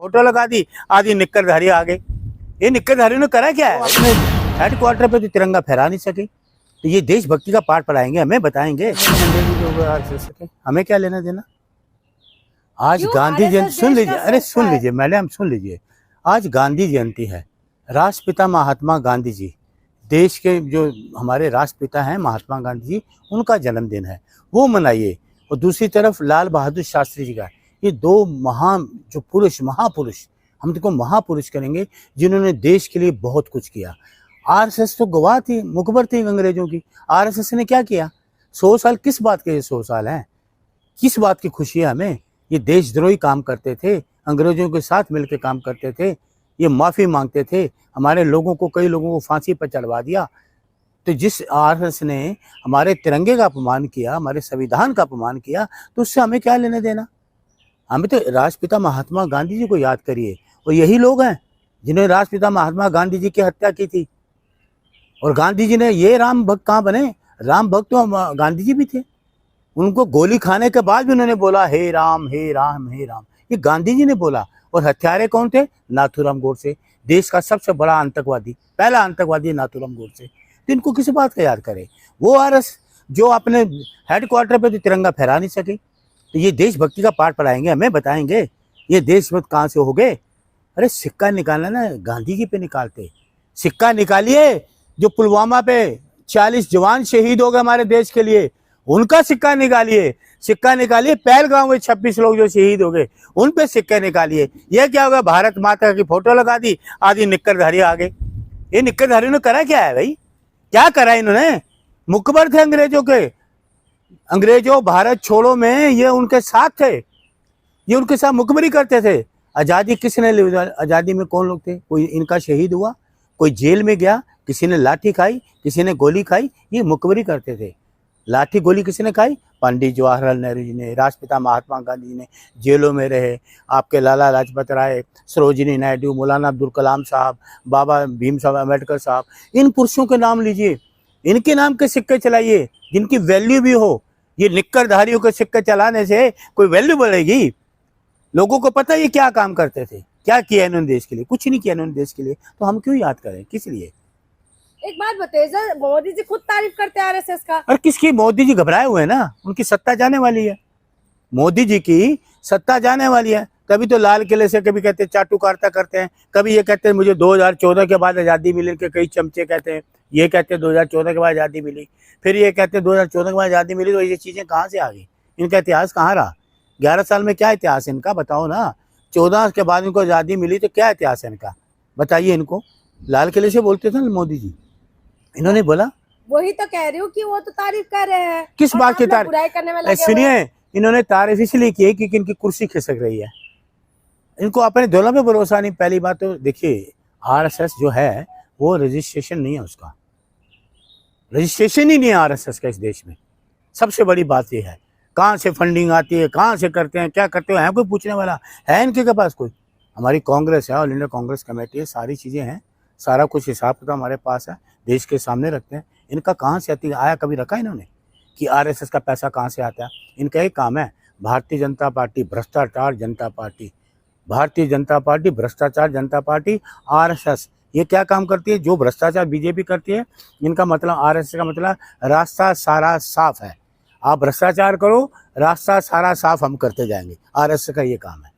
Photo लगा दी, आदि निक्करधारी आ गए। ये निक्करधारी ने करा क्या है? अपने हेडक्वार्टर पे तो तिरंगा फहरा नहीं सके, तो ये देशभक्ति का पाठ पढ़ाएंगे, हमें बताएंगे? हमें क्या लेना देना? आज गांधी जयंती सुन लीजिए, अरे सुन लीजिए मैडम, सुन लीजिए। आज गांधी जयंती है, राष्ट्रपिता महात्मा गांधी जी, देश के जो हमारे राष्ट्रपिता हैं महात्मा गांधी जी, उनका जन्मदिन है, वो मनाइए। और दूसरी तरफ लाल बहादुर शास्त्री जी का, ये दो महान जो पुरुष, महापुरुष, हम तो महापुरुष करेंगे जिन्होंने देश के लिए बहुत कुछ किया। आरएसएस तो गवाह थी, मुखबर थी अंग्रेजों की। आरएसएस ने क्या किया? 100 साल किस बात के? 100 साल हैं, किस बात की खुशी है हमें? ये देशद्रोही काम करते थे, अंग्रेजों के साथ मिलकर काम करते थे, ये माफ़ी मांगते थे, हमारे लोगों को, कई लोगों को फांसी पर चढ़वा दिया। तो जिस आरएसएस ने हमारे तिरंगे का अपमान किया, हमारे संविधान का अपमान किया, तो उससे हमें क्या लेने देना? हमें तो राष्ट्रपिता महात्मा गांधी जी को याद करिए, और यही लोग हैं जिन्होंने राष्ट्रपिता महात्मा गांधी जी की हत्या की थी। और गांधी जी ने, ये राम भक्त कहाँ बने? राम भक्त तो गांधी जी भी थे। उनको गोली खाने के बाद भी उन्होंने बोला हे राम हे राम हे राम, ये गांधी जी ने बोला। और हत्यारे कौन थे? नाथूराम गोडसे, देश का सबसे बड़ा आतंकवादी, पहला आतंकवादी नाथूराम गोडसे। तो इनको किस बात का याद करे? वो आरएस जो अपने हेडक्वार्टर पे तो तिरंगा फहरा नहीं सके, तो ये देशभक्ति का पाठ पढ़ाएंगे, हमें बताएंगे? ये देशभक्त कहाँ से हो गए? अरे सिक्का निकालना ना, गांधी जी पे निकालते, सिक्का निकालिए। जो पुलवामा पे 40 जवान शहीद हो गए हमारे देश के लिए, उनका सिक्का निकालिए, सिक्का निकालिए। पहलगांव में 26 लोग जो शहीद हो गए, उन पे सिक्के निकालिए। ये क्या होगा? भारत माता की फोटो लगा दी, आदि निक्करधारी आ गए। ये निक्करधारी ने करा क्या है भाई? क्या करा इन्होंने? मुखबर थे अंग्रेजों के, अंग्रेजों भारत छोड़ो में ये उनके साथ थे, ये उनके साथ मुखबरी करते थे। आज़ादी किसने ली? आज़ादी में कौन लोग थे? कोई इनका शहीद हुआ, कोई जेल में गया, किसी ने लाठी खाई, किसी ने गोली खाई, ये मुखबरी करते थे। लाठी गोली किसने खाई? पंडित जवाहरलाल नेहरू जी ने, राष्ट्रपिता महात्मा गांधी जी ने जेलों में रहे, आपके लाला लाजपत राय, सरोजिनी नायडू, मौलाना अब्दुल कलाम साहब, बाबा भीम साहब अम्बेडकर साहब, इन पुरुषों के नाम लीजिए, इनके नाम के सिक्के चलाइए जिनकी वैल्यू भी हो। ये निक्करधारियों के सिक्के चलाने से कोई वैल्यू बढ़ेगी? लोगों को पता है ये क्या काम करते थे, क्या किया इन्होंने देश के लिए? कुछ नहीं किया इन्होंने देश के लिए, तो हम क्यों याद करें? किस लिए? एक बात बताइए सर, मोदी जी खुद तारीफ करते हैं आरएसएस का। और किसकी? मोदी जी घबराए हुए हैं ना, उनकी सत्ता जाने वाली है, मोदी जी की सत्ता जाने वाली है। कभी तो लाल किले से कभी कहते हैं चाटू कार्ता करते हैं, कभी ये कहते हैं मुझे 2014 के बाद आज़ादी मिली, के कई चमचे कहते हैं, ये कहते हैं 2014 के बाद आज़ादी मिली, फिर ये कहते हैं 2014 के बाद आज़ादी मिली। तो ये चीज़ें कहाँ से आ गई? इनका इतिहास कहाँ रहा? 11 साल में क्या इतिहास है इनका? बताओ ना। 14 के बाद इनको आज़ादी मिली, तो क्या इतिहास है इनका? बताइए इनको। लाल किले से बोलते थे ना मोदी जी, इन्होंने बोला। वही तो कह रही हूँ कि वो तो तारीफ कर रहे हैं। किस बात की तारीफ? बुराई करने में लगे हुए हैं। सुनिए, इन्होंने तारीफ इसलिए की है क्योंकि इनकी कुर्सी खिसक रही है, इनको अपने दौलों पे भरोसा नहीं। पहली बात तो देखिए, आरएसएस जो है वो रजिस्ट्रेशन नहीं है, उसका रजिस्ट्रेशन ही नहीं है आरएसएस का इस देश में। सबसे बड़ी बात ये है, कहाँ से फंडिंग आती है, कहाँ से करते हैं, क्या करते हैं, कोई पूछने वाला है इनके पास? कोई? हमारी कांग्रेस है, ऑल इंडिया कांग्रेस कमेटी है, सारी चीज़ें हैं, सारा कुछ हिसाब किताब हमारे पास है, देश के सामने रखते हैं। इनका कहाँ से आती है? आया कभी रखा इन्होंने कि आरएसएस का पैसा कहाँ से आता है? इनका एक काम है, भारतीय जनता पार्टी भ्रष्टाचार जनता पार्टी, भारतीय जनता पार्टी भ्रष्टाचार जनता पार्टी, आरएसएस ये क्या काम करती है? जो भ्रष्टाचार बीजेपी करती है, इनका मतलब आरएसएस का मतलब रास्ता सारा साफ है। आप भ्रष्टाचार करो, रास्ता सारा साफ हम करते जाएंगे। आरएसएस का ये काम है।